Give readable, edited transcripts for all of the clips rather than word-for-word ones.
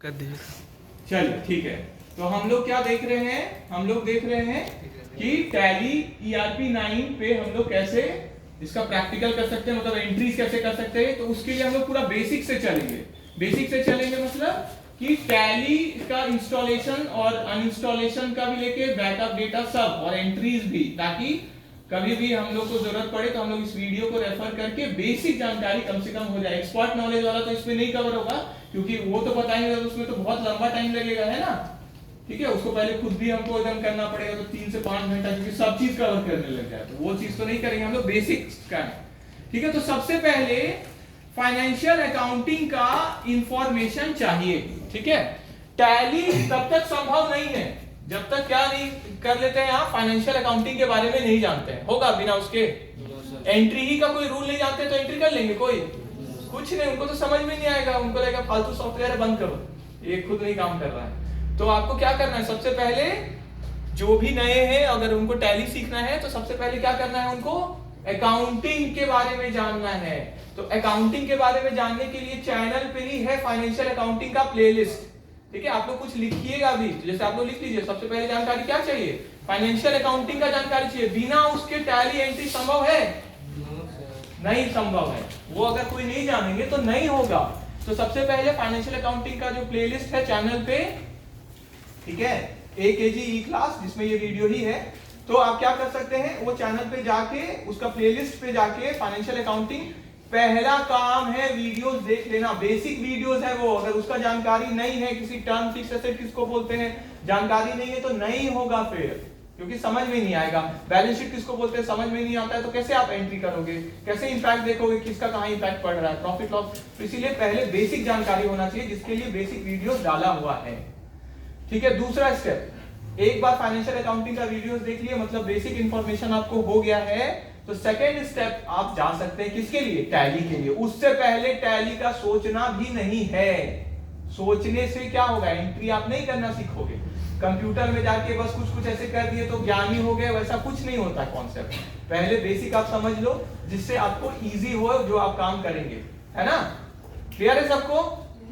कर दीजिए। चलिए ठीक है। तो हम लोग क्या देख रहे हैं, हम लोग देख रहे हैं कि टैली ERP 9 पे हम लोग कैसे इसका प्रैक्टिकल कर सकते हैं, मतलब एंट्रीज कैसे कर सकते हैं। तो उसके लिए हम लोग पूरा बेसिक से चलेंगे। बेसिक से चलेंगे मतलब कि टैली का इंस्टॉलेशन और अनइंस्टॉलेशन का भी लेके बैकअप डेटा सब और एंट्रीज भी, ताकि कभी भी हम लोग को जरूरत पड़े तो हम लोग इस वीडियो को रेफर करके बेसिक जानकारी कम से कम हो जाए। एक्सपर्ट नॉलेज वाला तो इसमें नहीं कवर होगा, क्योंकि वो तो बताएंगे तो उसमें तो बहुत लंबा टाइम लगेगा, है ना। ठीक है, उसको पहले खुद भी हमको एकदम करना पड़ेगा, तो 3 से 5 घंटा, क्योंकि सब चीज कवर करने लग जाए तो वो चीज तो नहीं करेंगे हम लोग, बेसिक का। ठीक है, तो सबसे पहले फाइनेंशियल अकाउंटिंग का इंफॉर्मेशन चाहिए। ठीक है, टैली तब तक संभव नहीं है जब तक क्या नहीं कर लेते हैं आप, फाइनेंशियल अकाउंटिंग के बारे में नहीं जानते हैं। होगा बिना उसके एंट्री ही का कोई रूल नहीं जानते तो एंट्री कर लेंगे कोई कुछ नहीं, उनको तो समझ में नहीं आएगा, उनको लगेगा फालतू सॉफ्टवेयर है, बंद करो, ये खुद नहीं काम कर रहा है। तो आपको क्या करना है, सबसे पहले जो भी नए हैं अगर उनको टैली सीखना है तो सबसे पहले क्या करना है, उनको अकाउंटिंग के बारे में जानना है। तो अकाउंटिंग के बारे में जानने के लिए चैनल पे ही है फाइनेंशियल अकाउंटिंग का प्लेलिस्ट। ठीक है, आप लोग कुछ लिखिएगा भी, जैसे आप लोग लिख लीजिए। सबसे पहले जानकारी क्या चाहिए, फाइनेंशियल अकाउंटिंग का जानकारी चाहिए। बिना उसके टैली एंट्री संभव है? नहीं संभव है। वो अगर कोई नहीं जानेंगे तो नहीं होगा। तो सबसे पहले फाइनेंशियल अकाउंटिंग का जो प्लेलिस्ट है चैनल पे, ठीक है, AKG ई क्लास, जिसमें ये वीडियो ही है, तो आप क्या कर सकते हैं, वो चैनल पे जाके उसका प्लेलिस्ट पे जाके फाइनेंशियल अकाउंटिंग पहला काम है वीडियोस देख लेना। बेसिक वीडियोस है वो, अगर उसका जानकारी नहीं है, किसी टर्म फिक्स एसेट किसको बोलते हैं जानकारी नहीं है तो नहीं होगा फिर, क्योंकि समझ में नहीं आएगा। बैलेंस शीट किसको बोलते हैं समझ में नहीं आता है तो कैसे आप एंट्री करोगे, कैसे इंपैक्ट देखोगे, किसका कहां इंपैक्ट पड़ रहा है, प्रॉफिट लॉस। तो इसीलिए पहले बेसिक जानकारी होना चाहिए, जिसके लिए बेसिक वीडियो डाला हुआ है। ठीक है, दूसरा स्टेप, एक बार फाइनेंशियल अकाउंटिंग का वीडियोस देख लिए, मतलब बेसिक इंफॉर्मेशन आपको हो गया है, तो सेकेंड स्टेप आप जा सकते हैं किसके लिए, टैली के लिए। उससे पहले टैली का सोचना भी नहीं है। सोचने से क्या होगा, एंट्री आप नहीं करना सीखोगे। कंप्यूटर में जाके बस कुछ कुछ ऐसे कर दिए तो ज्ञानी हो गए, वैसा कुछ नहीं होता कॉन्सेप्ट। पहले बेसिक आप समझ लो, जिससे आपको इजी हो जो आप काम करेंगे, है ना। क्लियर है सबको?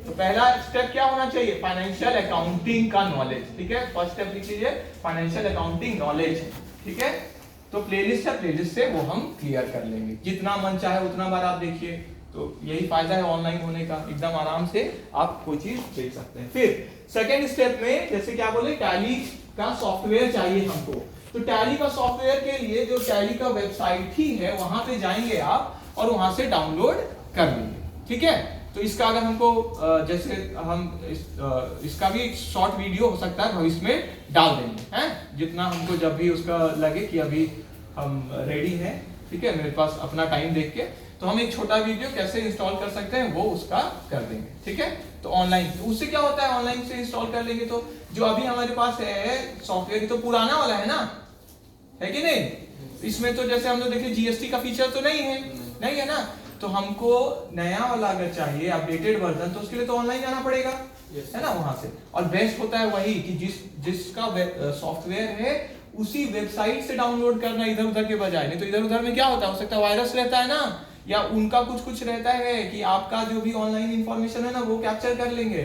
तो पहला स्टेप क्या होना चाहिए, फाइनेंशियल अकाउंटिंग का नॉलेज। ठीक है, फर्स्ट स्टेप लिख लीजिए, फाइनेंशियल अकाउंटिंग नॉलेज। ठीक है, तो प्लेलिस्ट है, प्लेलिस्ट से वो हम क्लियर कर लेंगे। जितना मन चाहे उतना बार आप देखिए, तो यही फायदा है ऑनलाइन होने का, एकदम आराम से आप कोई चीज देख सकते हैं। फिर सेकेंड स्टेप में जैसे क्या बोले, टैली का सॉफ्टवेयर चाहिए हमको। तो टैली का सॉफ्टवेयर के लिए जो टैली का वेबसाइट ही है वहां पे जाएंगे आप और वहां से डाउनलोड कर लेंगे। ठीक है, तो इसका अगर हमको जैसे हम इसका भी शॉर्ट वीडियो हो सकता है भविष्य में डाल देंगे, हैं, जितना हमको जब भी उसका लगे कि अभी हम रेडी हैं। ठीक है, मेरे पास अपना टाइम देख के तो हम एक छोटा वीडियो कैसे इंस्टॉल कर सकते हैं वो उसका कर देंगे। ठीक है, तो ऑनलाइन उससे क्या होता है, ऑनलाइन से इंस्टॉल कर लेंगे तो जो अभी हमारे पास है सॉफ्टवेयर तो पुराना वाला है ना, है कि नहीं। इसमें तो जैसे हम लोग देखे GST का फीचर तो नहीं है ना, तो हमको नया वाला अगर चाहिए अपडेटेड वर्जन तो उसके लिए तो ऑनलाइन जाना पड़ेगा, है ना, वहां से। और बेस्ट होता है वही कि जिसका सॉफ्टवेयर है उसी वेबसाइट से डाउनलोड करना, इधर उधर के बजाय। नहीं तो इधर उधर में क्या होता है, हो सकता है वायरस रहता है ना, या उनका कुछ रहता है कि आपका जो भी ऑनलाइन इंफॉर्मेशन है ना वो कैप्चर कर लेंगे।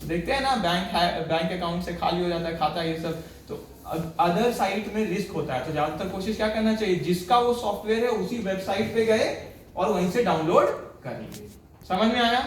तो देखते हैं ना, बैंक अकाउंट से खाली हो जाता है खाता, ये सब तो अदर साइट में रिस्क होता है। तो ज्यादातर कोशिश क्या करना चाहिए, जिसका वो सॉफ्टवेयर है उसी वेबसाइट पे गए और वहीं से डाउनलोड कर लीजिए। समझ में आया?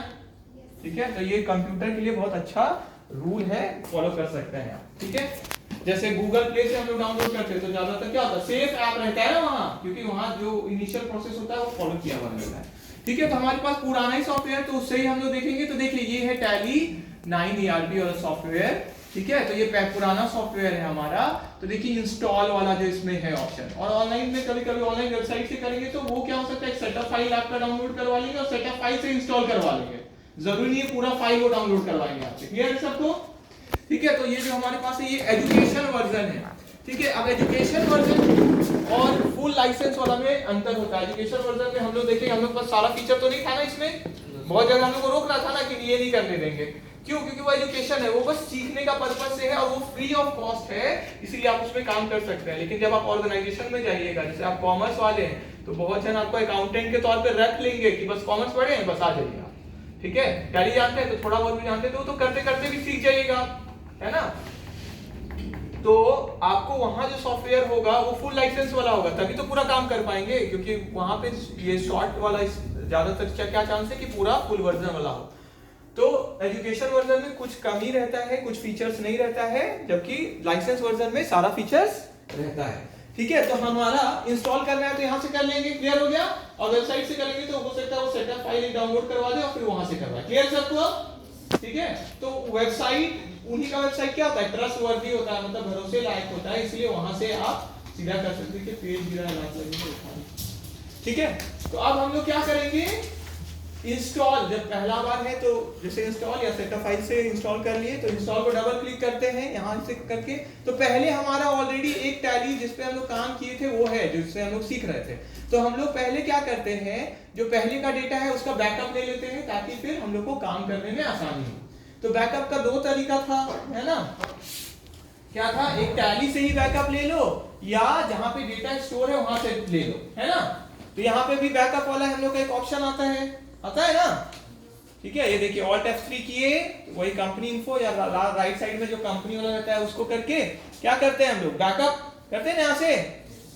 ठीक है, तो ये कंप्यूटर के लिए बहुत अच्छा रूल है, फॉलो कर सकते हैं आप। ठीक है, जैसे गूगल प्ले से हम लोग डाउनलोड करते हैं तो ज्यादातर क्या होता है, सेफ ऐप रहता है ना वहां, क्योंकि वहां जो इनिशियल प्रोसेस होता है वो फॉलो किया हुआ रहता है। ठीक है, तो हमारे पास पुराना ही सॉफ्टवेयर तो उससे ही हम लोग देखेंगे। तो देख लीजिए, ये है टैली 9 ERP वाला सॉफ्टवेयर। ठीक है, तो ये पुराना सॉफ्टवेयर है हमारा। तो देखिए इंस्टॉल वाला जो इसमें है ऑप्शन, और ऑनलाइन में कभी कभी ऑनलाइन वेबसाइट से करेंगे तो वो क्या हो सकता है, एक सेटअप फाइल आपका डाउनलोड करवा लेंगे और सेटअप फाइल से इंस्टॉल करवा लेंगे। जरूरी नहीं है पूरा फाइल वो डाउनलोड करवाएंगे आपसे। क्लियर है सबको? ठीक है, तो ये जो हमारे पास है ये एजुकेशन वर्जन है। ठीक है, अब एजुकेशन वर्जन और फुल लाइसेंस वाला में अंतर होता है। एजुकेशन वर्जन में हम लोग देखेंगे, हम लोग पास सारा फीचर तो नहीं था ना इसमें, बहुत जगह हम लोग को रोक रहा था ना कि ये नहीं करने देंगे। क्यों? क्योंकि वो एजुकेशन है, वो बस सीखने का पर्पस से है और वो फ्री ऑफ कॉस्ट है, इसीलिए आप उसमें काम कर सकते हैं। लेकिन जब आप ऑर्गेनाइजेशन में जाइएगा, जैसे आप कॉमर्स वाले हैं, तो बहुत जन आपको अकाउंटेंट के तौर पर रख लेंगे कि बस कॉमर्स पढ़े हैं, बस आ जाइए आप। ठीक है, टैली जानते हैं तो थोड़ा बहुत भी जानते हैं तो करते करते भी सीख जाइएगा, है ना। तो आपको वहां जो सॉफ्टवेयर होगा वो फुल लाइसेंस वाला होगा, तभी तो पूरा काम कर पाएंगे, क्योंकि वहां पे ये शॉर्ट वाला ज्यादातर क्या चांस है कि पूरा फुल वर्जन वाला हो। तो एजुकेशन वर्जन में कुछ कम ही रहता है, कुछ फीचर्स नहीं रहता है, जबकि लाइसेंस वर्जन में सारा फीचर्स रहता है। ठीक है, तो हमारा इंस्टॉल करना है तो यहाँ से कर लेंगे, क्लियर हो गया। और वेबसाइट से करेंगे तो हो सकता है वो सेटअप फाइल डाउनलोड करवा दे और फिर वहां से करवा, क्लियर सबको। ठीक है, तो वेबसाइट उन्हीं का वेबसाइट क्या होता है, ट्रस्ट वर्दी होता है, मतलब भरोसे लायक होता है, इसलिए वहां से आप सीधा कर सकते हैं कि पेज गिरा लगेगा। ठीक है, तो अब हम लोग क्या करेंगे, इंस्टॉल जब पहला बार है तो जैसे इंस्टॉल या सेटअप फाइल से इंस्टॉल कर लिए तो इंस्टॉल को डबल क्लिक करते हैं यहां से करके। तो पहले हमारा ऑलरेडी एक टैली जिस पे हम लोग काम किए थे वो है, जिससे हम लोग सीख रहे थे। तो हम लोग पहले क्या करते हैं, जो पहले का डेटा है उसका बैकअप ले लेते हैं ताकि फिर हम लोग को काम करने में आसानी हो। तो बैकअप का दो तरीका था, है ना। क्या था, एक टैली से ही बैकअप ले लो या जहां पे डेटा स्टोर है वहां से ले लो, है ना। तो यहाँ पे भी बैकअप वाला हम लोग का एक ऑप्शन आता है ना। ठीक है, ये देखिए ऑल्ट F3 किए, वही कंपनी इन्फो या राइट साइड में जो कंपनी वाला रहता है उसको करके क्या करते हैं हम लोग, बैकअप करते हैं यहाँ से,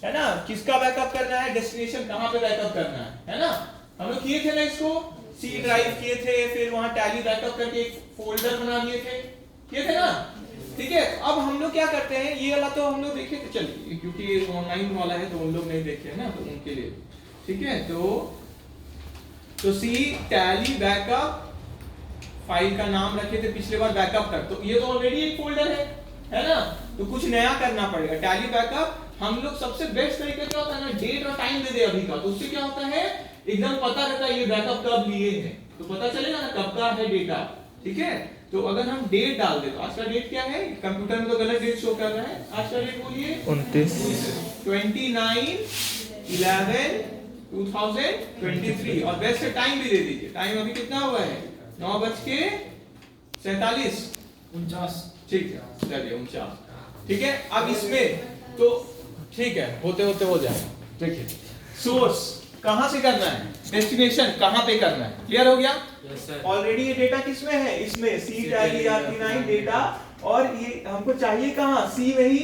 है ना। किसका बैकअप करना है, डेस्टिनेशन कहाँ पे बैकअप करना है ना। हम लोग किए थे ना इसको, सी ड्राइव किए थे, फिर वहां टैली बैकअप करके एक फोल्डर बना दिए थे, किए थे ना। ठीक है, अब हम लोग क्या करते हैं, ये वाला तो हम लोग देखे थे, चलिए क्योंकि ऑनलाइन वाला है तो उन लोग नहीं देखे ना, तो उनके लिए ठीक है। तो सी टैली बैकअप फाइल का नाम रखे थे पिछले बार बैकअप तक, तो ये तो ऑलरेडी एक फोल्डर है ना। तो कुछ नया करना पड़ेगा, टैली बैकअप हम लोग सबसे बेस्ट तरीके क्या होता है ना, डेट और टाइम दे दे अभी का, तो उससे क्या होता है एकदम पता रहता है ये बैकअप कब लिए हैं, तो पता चलेगा ना कब का है डेटा। ठीक है, तो अगर हम डेट डाल दे तो आज का डेट क्या है, कंप्यूटर में तो गलत डेट शो कर रहा है, आज का डेट बोलिए 29/11/2023 और बेस्ट टाइम भी दे दीजिए, टाइम अभी कितना हुआ है 9:47 ठीक है, चलिए 49। ठीक है, अब इसमें तो ठीक है, होते होते हो जाएगा। देखिए सोर्स कहां से करना है, डेस्टिनेशन कहां पे करना है, क्लियर हो गया। ऑलरेडी ये डेटा किसमें है, इसमें सी टैली RP9 डेटा, और ये हमको चाहिए कहां, सी में ही,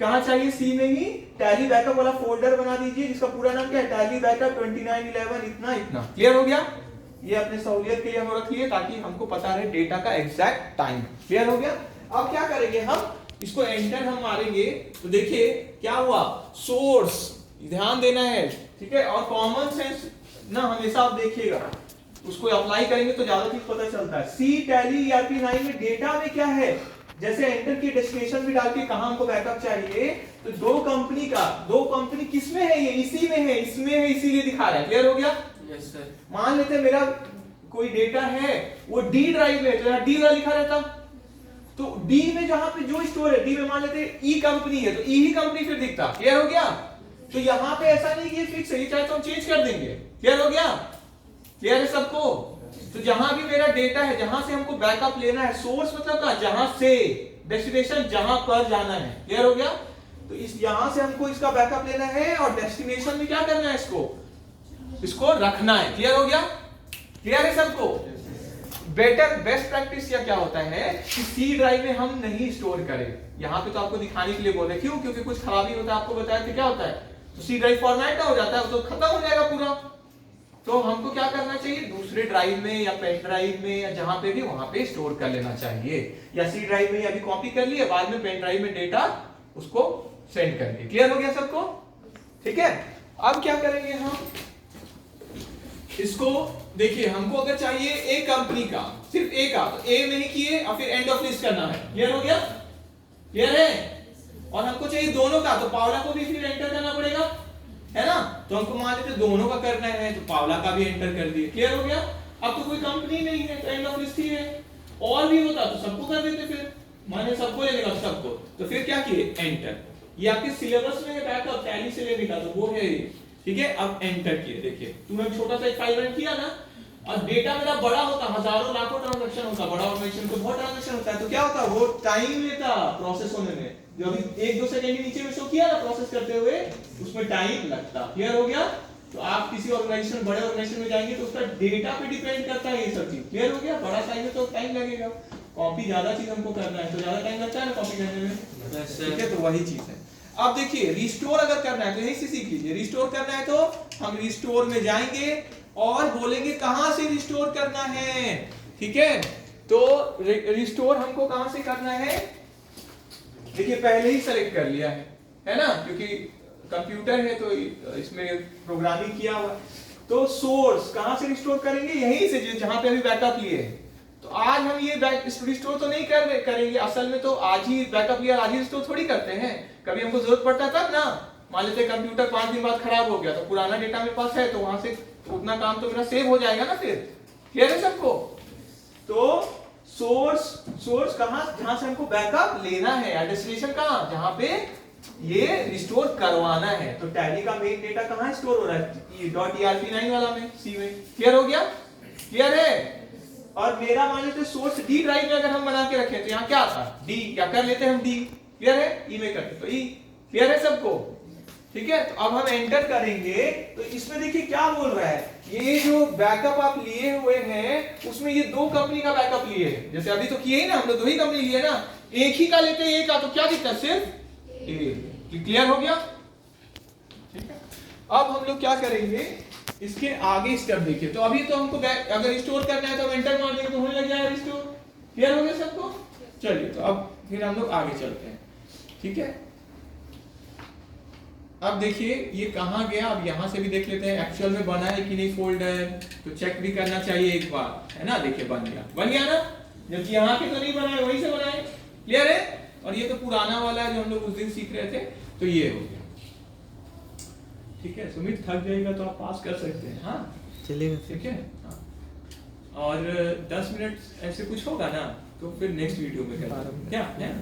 कहां चाहिए, सी में ही टैली बैकअप वाला फोल्डर बना दीजिए जिसका पूरा नाम क्या है, टैली बैकअप 29/11 इतना इतना, क्लियर हो गया। ये अपने सहूलियत के लिए हम रखिए ताकि हमको पता रहे डेटा का एग्जैक्ट टाइम, क्लियर हो गया। अब क्या करेंगे हम, इसको एंटर हम मारेंगे तो देखिए क्या हुआ, सोर्स ध्यान देना है, ठीक है। और कॉमन सेंस ना हमेशा आप देखिएगा, उसको अप्लाई करेंगे तो ज्यादा चीज पता चलता है। सी टैली RP9 में डेटा में क्या है, जैसे एंटर की डेस्टिनेशन भी डाल के कहां हमको बैकअप चाहिए, तो दो कंपनी किसमें है, ये इसी में है, इसमें है, इसीलिए दिखा रहा है, क्लियर हो गया। Yes sir. मान लेते मेरा कोई डेटा है वो डी ड्राइव में, तो डी वाला लिखा रहता, तो डी में जहां पे जो स्टोर है, डी में मान लेते ई कंपनी है तो ई ही कंपनी फिर दिखता, क्लियर हो गया। तो यहाँ पे ऐसा नहीं कि फिक्स है, ये चाहे तो हम चेंज कर देंगे, क्लियर हो गया, क्लियर है सबको। तो जहां भी मेरा डेटा है, जहां से हमको बैकअप लेना है, सोर्स मतलब का जहां से, डेस्टिनेशन जहां पर जाना है, क्लियर हो गया। तो इस यहां से हमको इसका बैकअप लेना है और डेस्टिनेशन में क्या करना है, इसको रखना है, क्लियर हो गया, क्लियर है सबको। बेस्ट प्रैक्टिस या क्या होता है कि सी ड्राइव में हम नहीं स्टोर करें, यहाँ पे तो आपको दिखाने के लिए बोल रहे, क्यों, क्योंकि कुछ खराबी होता है, आपको बताया कि क्या होता है, तो सी ड्राइव फॉर्मेट हो जाता है तो खत्म हो जाएगा पूरा। तो हमको क्या करना चाहिए, दूसरे ड्राइव में या पेन ड्राइव में या जहां पे भी वहां पे स्टोर कर लेना चाहिए, या सी ड्राइव में अभी कॉपी कर लिए, बाद में पेन ड्राइव में डेटा उसको सेंड कर दिए, क्लियर हो गया सबको। ठीक है, अब क्या करेंगे हम, इसको देखिए, हमको अगर चाहिए ए कंपनी का, सिर्फ ए का, तो ए में ही किए और फिर एंड ऑफ लिस्ट करना है, क्लियर हो गया, क्लियर है। और हमको चाहिए दोनों का, तो पावला को भी फिर एंटर करना पड़ेगा, है ना। तो हमको मान लेते दोनों का करना है तो पावला का भी एंटर कर दिए, क्लियर हो गया। अब तो कोई कंपनी नहीं है तो एंड ऑफ लिस्ट ही है, और भी होता तो सबको कर देते, फिर माने सबको लेने का सबको, तो फिर क्या किए एंटर। ये आपके सिलेबस में है बैकअप टैली से लेने का, तो वो है ये, ठीक है। अब एंटर किए, देखिए तुमने छोटा सा एक फाइल रन किया ना, और डेटा मेरा बड़ा होता, हजारों लाखों ट्रांजैक्शन होता, बड़ा ऑर्गेनाइजेशन को बहुत ट्रांजैक्शन होता है, तो क्या होता, वो टाइम लेता प्रोसेस होने में, जो अभी 1-2 सेकंड नीचे में शो किया ना प्रोसेस करते हुए, उसमें टाइम लगता, क्लियर हो गया। तो आप किसी ऑर्गेनाइजेशन, बड़े ऑर्गेनाइजेशन में जाएंगे तो उसका डेटा पे डिपेंड करता है ये सब चीज। क्लियर हो गया? बड़ा साइज है तो टाइम लगेगा, कॉपी ज्यादा चीज हमको करना है तो ज्यादा टाइम लगता है ना कॉपी करने में, ठीक है? तो वही चीज है। अब देखिए रिस्टोर अगर करना है तो यही से सीख लीजिए। रिस्टोर करना है तो हम रिस्टोर में जाएंगे और बोलेंगे कहां से रिस्टोर करना है, ठीक है? तो रिस्टोर हमको कहां से करना है, देखिए पहले ही सेलेक्ट कर लिया है ना, क्योंकि कंप्यूटर है तो इसमें प्रोग्रामिंग किया हुआ। तो सोर्स कहां से रिस्टोर करेंगे, यहीं से जहां पे अभी बैकअप लिए हैं। तो आज हम ये रिस्टोर तो नहीं करेंगे, असल में तो आज ही बैकअप लिया, आज ही रिस्टोर थोड़ी करते हैं, कभी हमको जरूरत पड़ता है तब ना। मान लेते कंप्यूटर 5 दिन बाद खराब हो गया तो पुराना डेटा मेरे पास है तो वहां से उतना काम तो मेरा सेव हो जाएगा ना फिर। क्लियर है सबको? तो सोर्स कहां, जहां से हमको बैकअप लेना है, डेस्टिनेशन कहां, जहां पे ये रिस्टोर करवाना है। तो टैली का मेन डेटा कहां स्टोर हो रहा है, .erp9 वाला में, सी में। क्लियर हो गया? क्लियर है? और मेरा मान लेते सोर्स डी ड्राइव में अगर हम बना के रखें तो यहाँ क्या था, डी, क्या कर लेते हैं हम डी। क्लियर है? ई में करते तो ई। क्लियर है सबको? ठीक है? तो अब हम एंटर करेंगे तो इसमें देखिए क्या बोल रहा है, ये जो बैकअप आप लिए हुए हैं उसमें ये 2 कंपनी का बैकअप लिए हैं। जैसे अभी तो किए ही ना, हम लोग 2 ही कंपनी लिए ना, एक ही का लेते हैं, एक का तो क्या दिखता है, सिर्फ ए। क्लियर हो गया? ठीक है? अब हम लोग क्या करेंगे, इसके आगे स्टेप देखिए। तो अभी तो हमको अगर रिस्टोर करना है तो एंटर मार देंगे तो होने लग जाएगा रिस्टोर। क्लियर हो गया सबको? चलिए तो अब फिर हम लोग आगे चलते हैं, ठीक है? अब देखिए ये कहां गया, अब यहां से भी देख लेते हैं एक्चुअल में बना है कि नहीं फोल्डर, तो चेक भी करना चाहिए एक बार, है ना? देखिए बन गया ना, जबकि यहाँ के तो नहीं बना है, वहीं से बना है। क्लियर है? और ये तो पुराना वाला है जो हम लोग उस दिन सीख रहे थे, तो ये हो गया। ठीक है? सुमित थक जाएगा तो आप पास कर सकते हैं, हाँ चलेगा, ठीक है? हाँ। और 10 मिनट ऐसे कुछ होगा ना तो फिर नेक्स्ट वीडियो में क्या है?